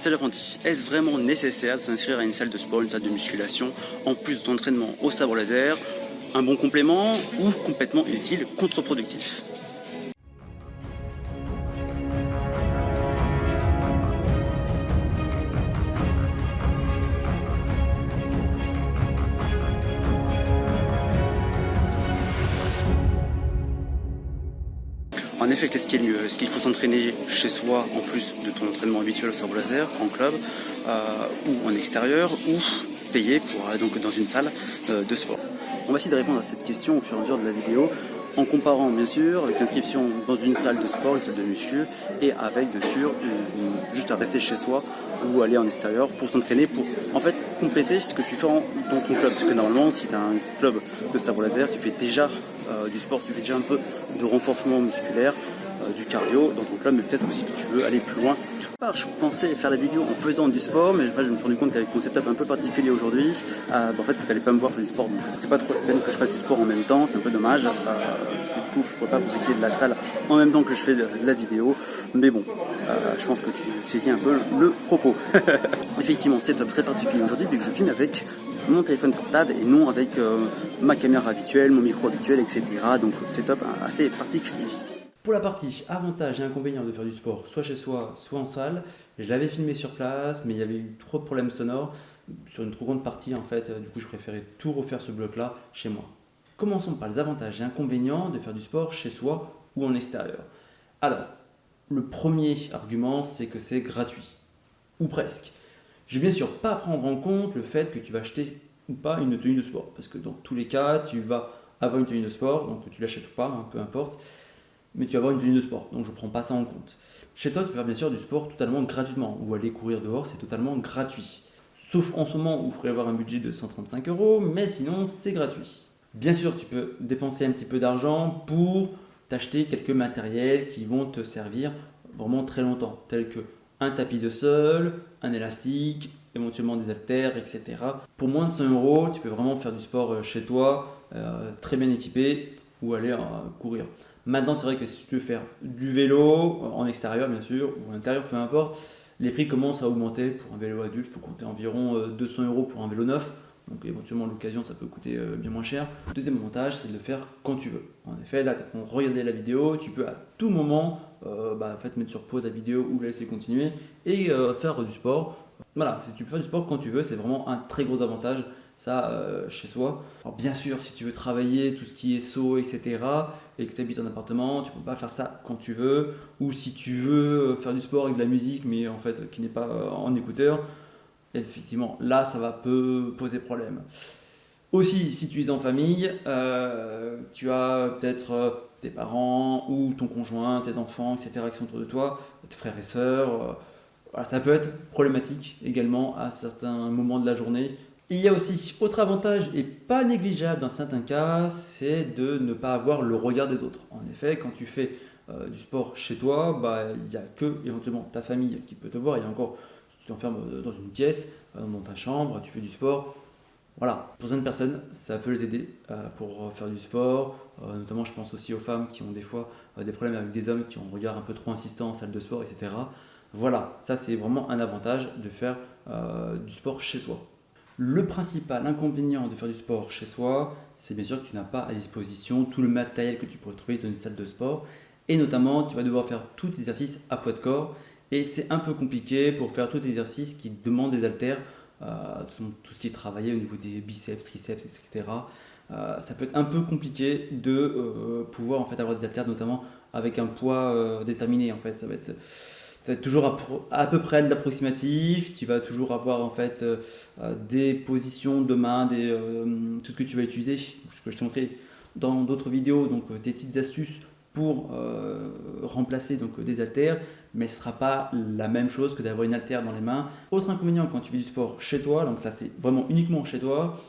Salut apprenti, est-ce vraiment nécessaire de s'inscrire à une salle de sport, une salle de musculation, en plus d'entraînement au sabre laser? Un bon complément ou complètement inutile, contre-productif? En effet, qu'est-ce qui est mieux? Est-ce qu'il faut s'entraîner chez soi en plus de ton entraînement habituel au sabre laser, en club ou en extérieur, ou payer pour aller donc dans une salle de sport? On va essayer de répondre à cette question au fur et à mesure de la vidéo en comparant bien sûr avec l'inscription dans une salle de sport, une salle de muscu, et avec bien sûr juste à rester chez soi ou aller en extérieur pour s'entraîner, pour en fait compléter ce que tu fais dans ton club. Parce que normalement, si tu as un club de sabre laser, tu fais déjà du sport, tu fais déjà un peu de renforcement musculaire, du cardio dans ton club, mais peut-être aussi que tu veux aller plus loin. Je pensais faire la vidéo en faisant du sport, mais je me suis rendu compte qu'avec mon setup un peu particulier aujourd'hui, en fait, que tu n'allais pas me voir faire du sport. Donc c'est pas trop la peine que je fasse du sport en même temps, c'est un peu dommage, parce que du coup je ne pourrais pas profiter de la salle en même temps que je fais de la vidéo. Mais bon, je pense que tu saisis un peu le propos. Effectivement, setup très particulier aujourd'hui, vu que je filme avec mon téléphone portable et non avec ma caméra habituelle, mon micro habituel, etc. Donc setup assez particulier. Pour la partie avantages et inconvénients de faire du sport, soit chez soi, soit en salle, je l'avais filmé sur place, mais il y avait eu trop de problèmes sonores sur une trop grande partie en fait. Du coup, je préférais tout refaire ce bloc-là chez moi. Commençons par les avantages et inconvénients de faire du sport chez soi ou en extérieur. Alors, le premier argument, c'est que c'est gratuit, ou presque. Je vais bien sûr pas prendre en compte le fait que tu vas acheter ou pas une tenue de sport, parce que dans tous les cas, tu vas avoir une tenue de sport, donc tu l'achètes ou pas, hein, peu importe. Mais tu vas avoir une tenue de sport, donc je ne prends pas ça en compte. Chez toi, tu peux faire bien sûr du sport totalement gratuitement, ou aller courir dehors, c'est totalement gratuit. Sauf en ce moment où il faudrait avoir un budget de 135 €, mais sinon c'est gratuit. Bien sûr, tu peux dépenser un petit peu d'argent pour t'acheter quelques matériels qui vont te servir vraiment très longtemps, tels que un tapis de sol, un élastique, éventuellement des haltères, etc. Pour moins de 100 €, tu peux vraiment faire du sport chez toi, très bien équipé, ou aller courir. Maintenant, c'est vrai que si tu veux faire du vélo, en extérieur bien sûr, ou en intérieur, peu importe, les prix commencent à augmenter. Pour un vélo adulte, il faut compter environ 200 € pour un vélo neuf. Donc éventuellement, l'occasion, ça peut coûter bien moins cher. Le deuxième avantage, c'est de le faire quand tu veux. En effet, là, tu as regardé la vidéo, tu peux à tout moment en fait, mettre sur pause la vidéo ou la laisser continuer et faire du sport. Voilà, si tu peux faire du sport quand tu veux, c'est vraiment un très gros avantage, ça, chez soi. Alors bien sûr, si tu veux travailler tout ce qui est saut, etc., et que tu habites en appartement, tu ne peux pas faire ça quand tu veux. Ou si tu veux faire du sport avec de la musique, mais en fait qui n'est pas en écouteur, effectivement, là, ça va peu poser problème. Aussi, si tu es en famille, tu as peut-être tes parents ou ton conjoint, tes enfants, etc., qui sont autour de toi, tes frères et sœurs. Voilà, ça peut être problématique également à certains moments de la journée. Il y a aussi autre avantage et pas négligeable dans certains cas, c'est de ne pas avoir le regard des autres. En effet, quand tu fais du sport chez toi, il n'y a que éventuellement ta famille qui peut te voir. Il y a encore, si tu t'enfermes dans une pièce, dans ta chambre, tu fais du sport. Voilà, pour certaines personnes, ça peut les aider pour faire du sport. Notamment, je pense aussi aux femmes qui ont des fois des problèmes avec des hommes qui ont un regard un peu trop insistant en salle de sport, etc. Voilà, ça c'est vraiment un avantage de faire du sport chez soi. Le principal inconvénient de faire du sport chez soi, c'est bien sûr que tu n'as pas à disposition tout le matériel que tu pourrais trouver dans une salle de sport. Et notamment, tu vas devoir faire tous tes exercices à poids de corps. Et c'est un peu compliqué pour faire tous les exercices qui demandent des haltères, tout ce qui est travaillé au niveau des biceps, triceps, etc. Ça peut être un peu compliqué de pouvoir en fait avoir des haltères, notamment avec un poids déterminé. En fait, ça va être toujours à peu près de l'approximatif. Tu vas toujours avoir en fait des positions de main, tout ce que tu vas utiliser, ce que je t'ai montré dans d'autres vidéos, donc des petites astuces pour remplacer donc, des haltères, mais ce ne sera pas la même chose que d'avoir une haltère dans les mains. Autre inconvénient quand tu fais du sport chez toi, donc là c'est vraiment uniquement chez toi,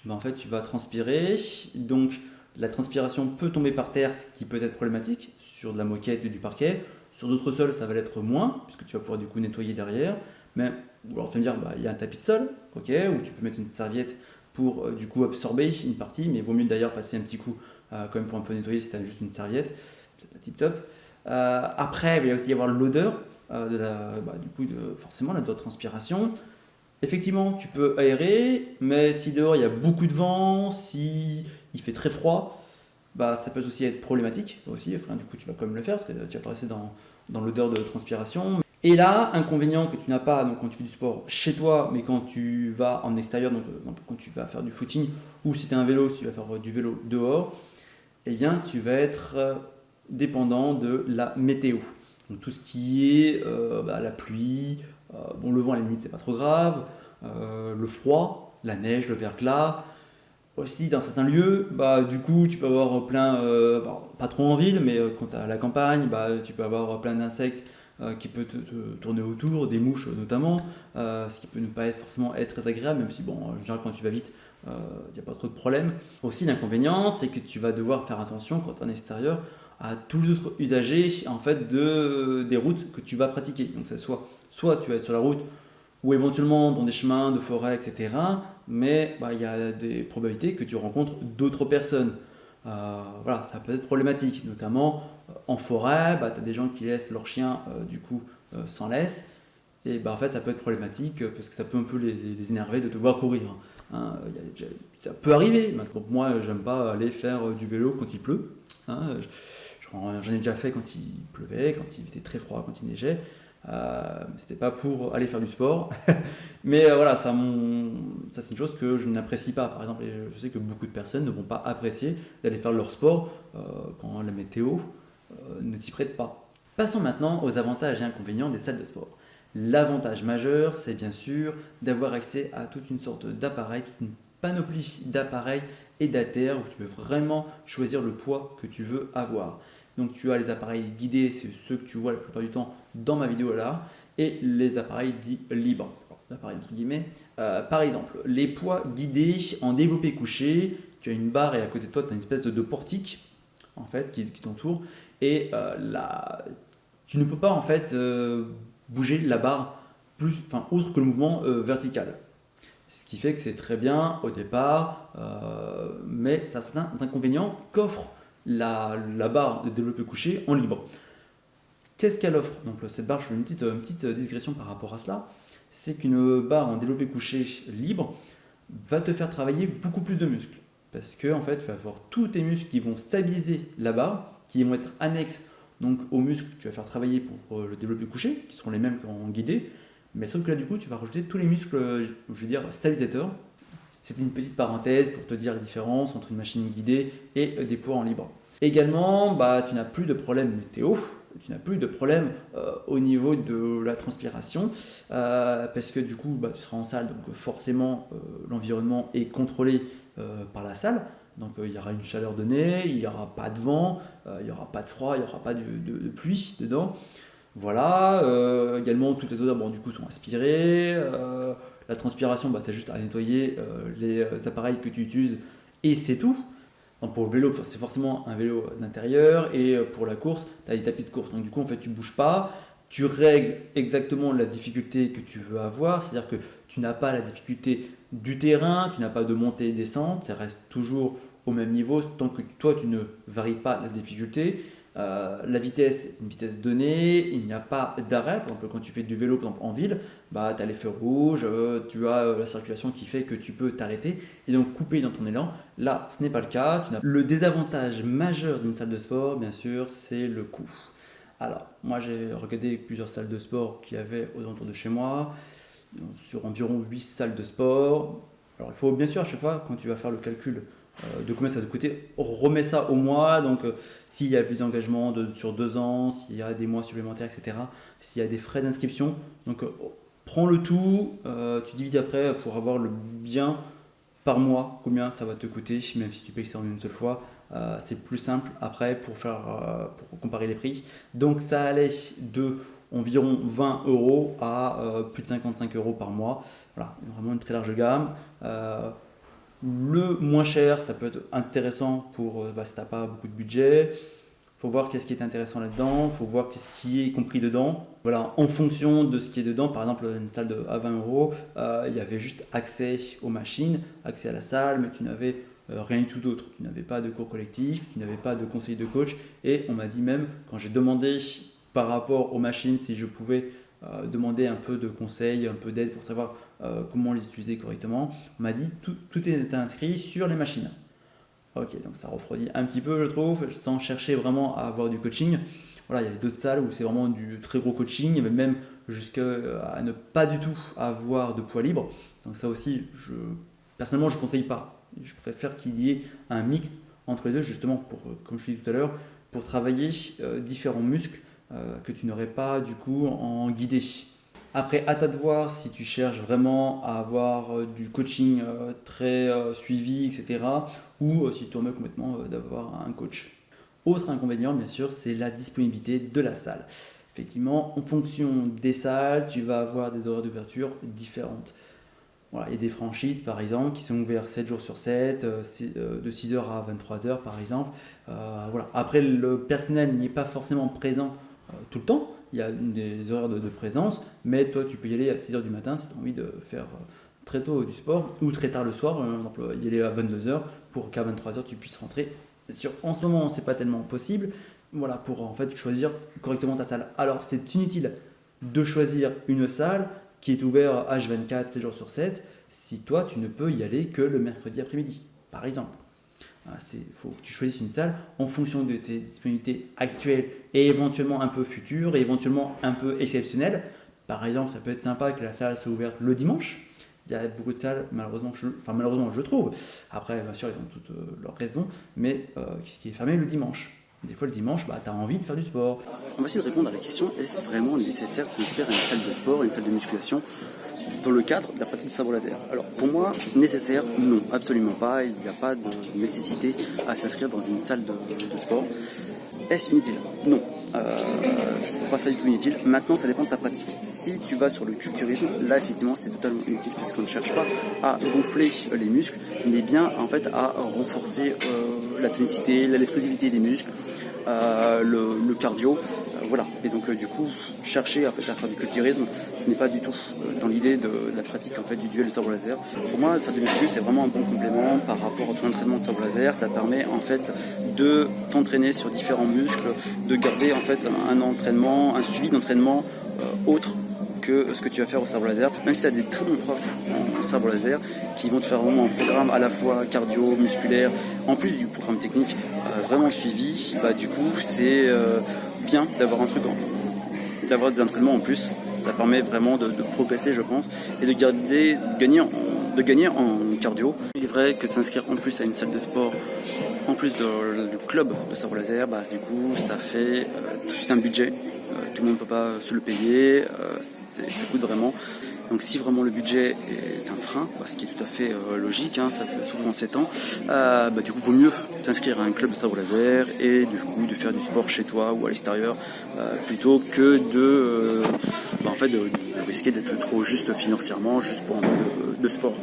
en fait tu vas transpirer, donc la transpiration peut tomber par terre, ce qui peut être problématique sur de la moquette et du parquet. Sur d'autres sols, ça va l'être moins, puisque tu vas pouvoir du coup nettoyer derrière. Mais alors tu vas me dire, il y a un tapis de sol, ok, où tu peux mettre une serviette pour du coup absorber une partie, mais il vaut mieux d'ailleurs passer un petit coup quand même pour un peu nettoyer si tu as juste une serviette, c'est pas tip top. Après, il va aussi y avoir l'odeur. forcément de la transpiration. Effectivement, tu peux aérer, mais si dehors il y a beaucoup de vent, si il fait très froid, ça peut aussi être problématique aussi. Enfin, du coup, tu vas quand même le faire parce que tu vas pas rester dans l'odeur de transpiration. Et là, inconvénient que tu n'as pas donc, quand tu fais du sport chez toi, mais quand tu vas en extérieur, donc quand tu vas faire du footing ou si tu as un vélo, si tu vas faire du vélo dehors, eh bien, tu vas être dépendant de la météo. Donc, tout ce qui est la pluie, le vent à la limite, c'est pas trop grave, le froid, la neige, le verglas. Aussi, dans certains lieux, du coup, tu peux avoir plein, pas trop en ville, mais quand tu es à la campagne, tu peux avoir plein d'insectes qui peuvent te tourner autour, des mouches notamment, ce qui peut ne pas forcément être très agréable, même si, en général, quand tu vas vite, il n'y a pas trop de problème. Aussi, l'inconvénient, c'est que tu vas devoir faire attention quand tu es en extérieur à tous les autres usagers en fait, des routes que tu vas pratiquer. Donc, ça soit tu vas être sur la route, ou éventuellement dans des chemins de forêt, etc. Mais il y a des probabilités que tu rencontres d'autres personnes. Voilà, ça peut être problématique, notamment en forêt, tu as des gens qui laissent leurs chiens sans laisse. Et en fait, ça peut être problématique parce que ça peut un peu les énerver de te voir courir. Ça peut arriver. Moi, j'aime pas aller faire du vélo quand il pleut. J'en ai déjà fait quand il pleuvait, quand il faisait très froid, quand il neigeait. C'était pas pour aller faire du sport, mais voilà, ça c'est une chose que je n'apprécie pas. Par exemple, et je sais que beaucoup de personnes ne vont pas apprécier d'aller faire leur sport quand la météo ne s'y prête pas. Passons maintenant aux avantages et inconvénients des salles de sport. L'avantage majeur, c'est bien sûr d'avoir accès à toute une sorte d'appareil, toute une panoplie d'appareils et d'haltères où tu peux vraiment choisir le poids que tu veux avoir. Donc tu as les appareils guidés, c'est ceux que tu vois la plupart du temps dans ma vidéo là, et les appareils dits libres. L'appareil entre guillemets. Par exemple, les poids guidés en développé couché, tu as une barre et à côté de toi tu as une espèce de portique en fait qui t'entoure et tu ne peux pas en fait bouger la barre autre que le mouvement vertical. Ce qui fait que c'est très bien au départ, mais ça a certains inconvénients qu'offre la barre de développé couché en libre. Qu'est-ce qu'elle offre? Donc cette barre, je fais une petite digression par rapport à cela. C'est qu'une barre en développé couché libre va te faire travailler beaucoup plus de muscles. Parce que en fait, tu vas avoir tous tes muscles qui vont stabiliser la barre, qui vont être annexes donc, aux muscles que tu vas faire travailler pour le développé couché, qui seront les mêmes qu'en guidé. Mais sauf que là, du coup, tu vas rajouter tous les muscles, stabilisateurs. C'était une petite parenthèse pour te dire la différence entre une machine guidée et des poids en libre. Également, tu n'as plus de problème météo, tu n'as plus de problème au niveau de la transpiration, parce que du coup, tu seras en salle, donc forcément, l'environnement est contrôlé par la salle. Donc il y aura une chaleur donnée, il n'y aura pas de vent, il n'y aura pas de froid, il n'y aura pas de pluie dedans. Voilà, également toutes les odeurs sont aspirées. La transpiration, tu as juste à nettoyer les appareils que tu utilises et c'est tout. Donc pour le vélo, c'est forcément un vélo d'intérieur et pour la course, tu as les tapis de course. Donc du coup, en fait, tu ne bouges pas, tu règles exactement la difficulté que tu veux avoir, c'est-à-dire que tu n'as pas la difficulté du terrain, tu n'as pas de montée et descente, ça reste toujours au même niveau tant que toi, tu ne varies pas la difficulté. La vitesse est une vitesse donnée, il n'y a pas d'arrêt. Par exemple, quand tu fais du vélo par exemple, en ville, tu as les feux rouges, tu as la circulation qui fait que tu peux t'arrêter et donc couper dans ton élan. Là, ce n'est pas le cas. Le désavantage majeur d'une salle de sport, bien sûr, c'est le coût. Alors, moi j'ai regardé plusieurs salles de sport qu'il y avait aux alentours de chez moi, sur environ 8 salles de sport. Alors, il faut bien sûr à chaque fois, quand tu vas faire le calcul de combien ça va te coûter, remets ça au mois. Donc, s'il y a plus d'engagement sur 2 ans, s'il y a des mois supplémentaires, etc., s'il y a des frais d'inscription. Donc, prends le tout, tu divises après pour avoir le bien par mois, combien ça va te coûter, même si tu payes ça en une seule fois. C'est plus simple après pour comparer les prix. Donc, ça allait de environ 20 € à plus de 55 € par mois. Voilà, vraiment une très large gamme. Le moins cher, ça peut être intéressant pour si tu n'as pas beaucoup de budget. Il faut voir qu'est-ce qui est intéressant là-dedans, il faut voir qu'est-ce qui est compris dedans. Voilà, en fonction de ce qui est dedans, par exemple une salle à 20 €, il y avait juste accès aux machines, accès à la salle, mais tu n'avais rien du tout d'autre. Tu n'avais pas de cours collectif, tu n'avais pas de conseiller de coach. Et on m'a dit même, quand j'ai demandé par rapport aux machines, si je pouvais demander un peu de conseils, un peu d'aide pour savoir comment les utiliser correctement. On m'a dit tout est inscrit sur les machines. Ok, donc ça refroidit un petit peu, je trouve, sans chercher vraiment à avoir du coaching. Voilà, il y avait d'autres salles où c'est vraiment du très gros coaching, il y avait même jusqu'à ne pas du tout avoir de poids libre. Donc ça aussi, personnellement, je ne conseille pas. Je préfère qu'il y ait un mix entre les deux, justement, pour, comme je l'ai dit tout à l'heure, pour travailler différents muscles que tu n'aurais pas du coup en guidé. Après, à toi de voir si tu cherches vraiment à avoir du coaching très suivi, etc. ou si tu en veux complètement d'avoir un coach. Autre inconvénient, bien sûr, c'est la disponibilité de la salle. Effectivement, en fonction des salles, tu vas avoir des horaires d'ouverture différentes. Voilà, il y a des franchises, par exemple, qui sont ouvertes 7 jours sur 7, de 6h à 23h, par exemple. Voilà. Après, le personnel n'y est pas forcément présent tout le temps. Il y a des horaires de présence, mais toi, tu peux y aller à 6h du matin si tu as envie de faire très tôt du sport ou très tard le soir, par exemple, y aller à 22h pour qu'à 23h, tu puisses rentrer. Bien sûr, en ce moment, ce n'est pas tellement possible. Voilà, pour en fait choisir correctement ta salle. Alors, c'est inutile de choisir une salle qui est ouverte H24, 7 jours sur 7, si toi, tu ne peux y aller que le mercredi après-midi, par exemple. Il faut que tu choisisses une salle en fonction de tes disponibilités actuelles et éventuellement un peu futures et éventuellement un peu exceptionnelles. Par exemple, ça peut être sympa que la salle soit ouverte le dimanche. Il y a beaucoup de salles, malheureusement, je trouve. Après, bien sûr, ils ont toutes leurs raisons, mais qui est fermée le dimanche. Des fois, le dimanche, tu as envie de faire du sport. On va essayer de répondre à la question, est-ce vraiment nécessaire de s'inscrire à une salle de sport, à une salle de musculation dans le cadre de la pratique du sabre laser? Alors pour moi, nécessaire, non, absolument pas. Il n'y a pas de nécessité à s'inscrire dans une salle de sport. Est-ce inutile? Non. Je ne trouve pas ça du tout inutile. Maintenant, ça dépend de ta pratique. Si tu vas sur le culturisme, là effectivement c'est totalement inutile parce qu'on ne cherche pas à gonfler les muscles, mais bien en fait à renforcer la tonicité, l'explosivité des muscles, le cardio. Voilà. Et donc du coup, chercher en fait, à faire du culturisme, ce n'est pas du tout dans l'idée de la pratique en fait, du duel de sabre laser. Pour moi, ça c'est vraiment un bon complément par rapport à ton entraînement de sabre laser. Ça permet en fait de t'entraîner sur différents muscles, de garder en fait un entraînement, un suivi d'entraînement autre que ce que tu vas faire au sabre laser. Même si tu as des très bons profs en sabre laser qui vont te faire vraiment un programme à la fois cardio, musculaire, en plus du programme technique vraiment suivi, du coup c'est bien d'avoir d'avoir des entraînements en plus. Ça permet vraiment de progresser, je pense, et de gagner en cardio. Il est vrai que s'inscrire en plus à une salle de sport, en plus du club de sabre laser, du coup ça fait tout de suite un budget. Tout le monde ne peut pas se le payer, ça coûte vraiment. Donc si vraiment le budget est un frein, ce qui est tout à fait logique, ça peut surtout en 7 ans, du coup il vaut mieux t'inscrire à un club de sabre laser et du coup de faire du sport chez toi ou à l'extérieur plutôt que de risquer d'être trop juste financièrement juste pour un peu de sport.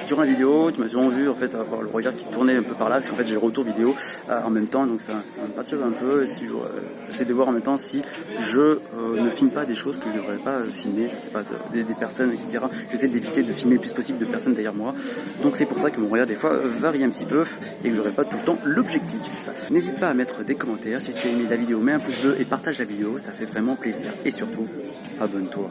Durant la vidéo, tu m'as souvent vu en fait avoir le regard qui tournait un peu par là parce qu'en fait j'ai le retour vidéo en même temps, donc ça me perturbe un peu. Si j'essaie de voir en même temps si je ne filme pas des choses que je ne devrais pas filmer, je sais pas, des personnes, etc. J'essaie d'éviter de filmer le plus possible de personnes derrière moi. Donc c'est pour ça que mon regard des fois varie un petit peu et que je n'aurai pas tout le temps l'objectif. N'hésite pas à mettre des commentaires si tu as aimé la vidéo, mets un pouce bleu et partage la vidéo, ça fait vraiment plaisir. Et surtout, abonne-toi.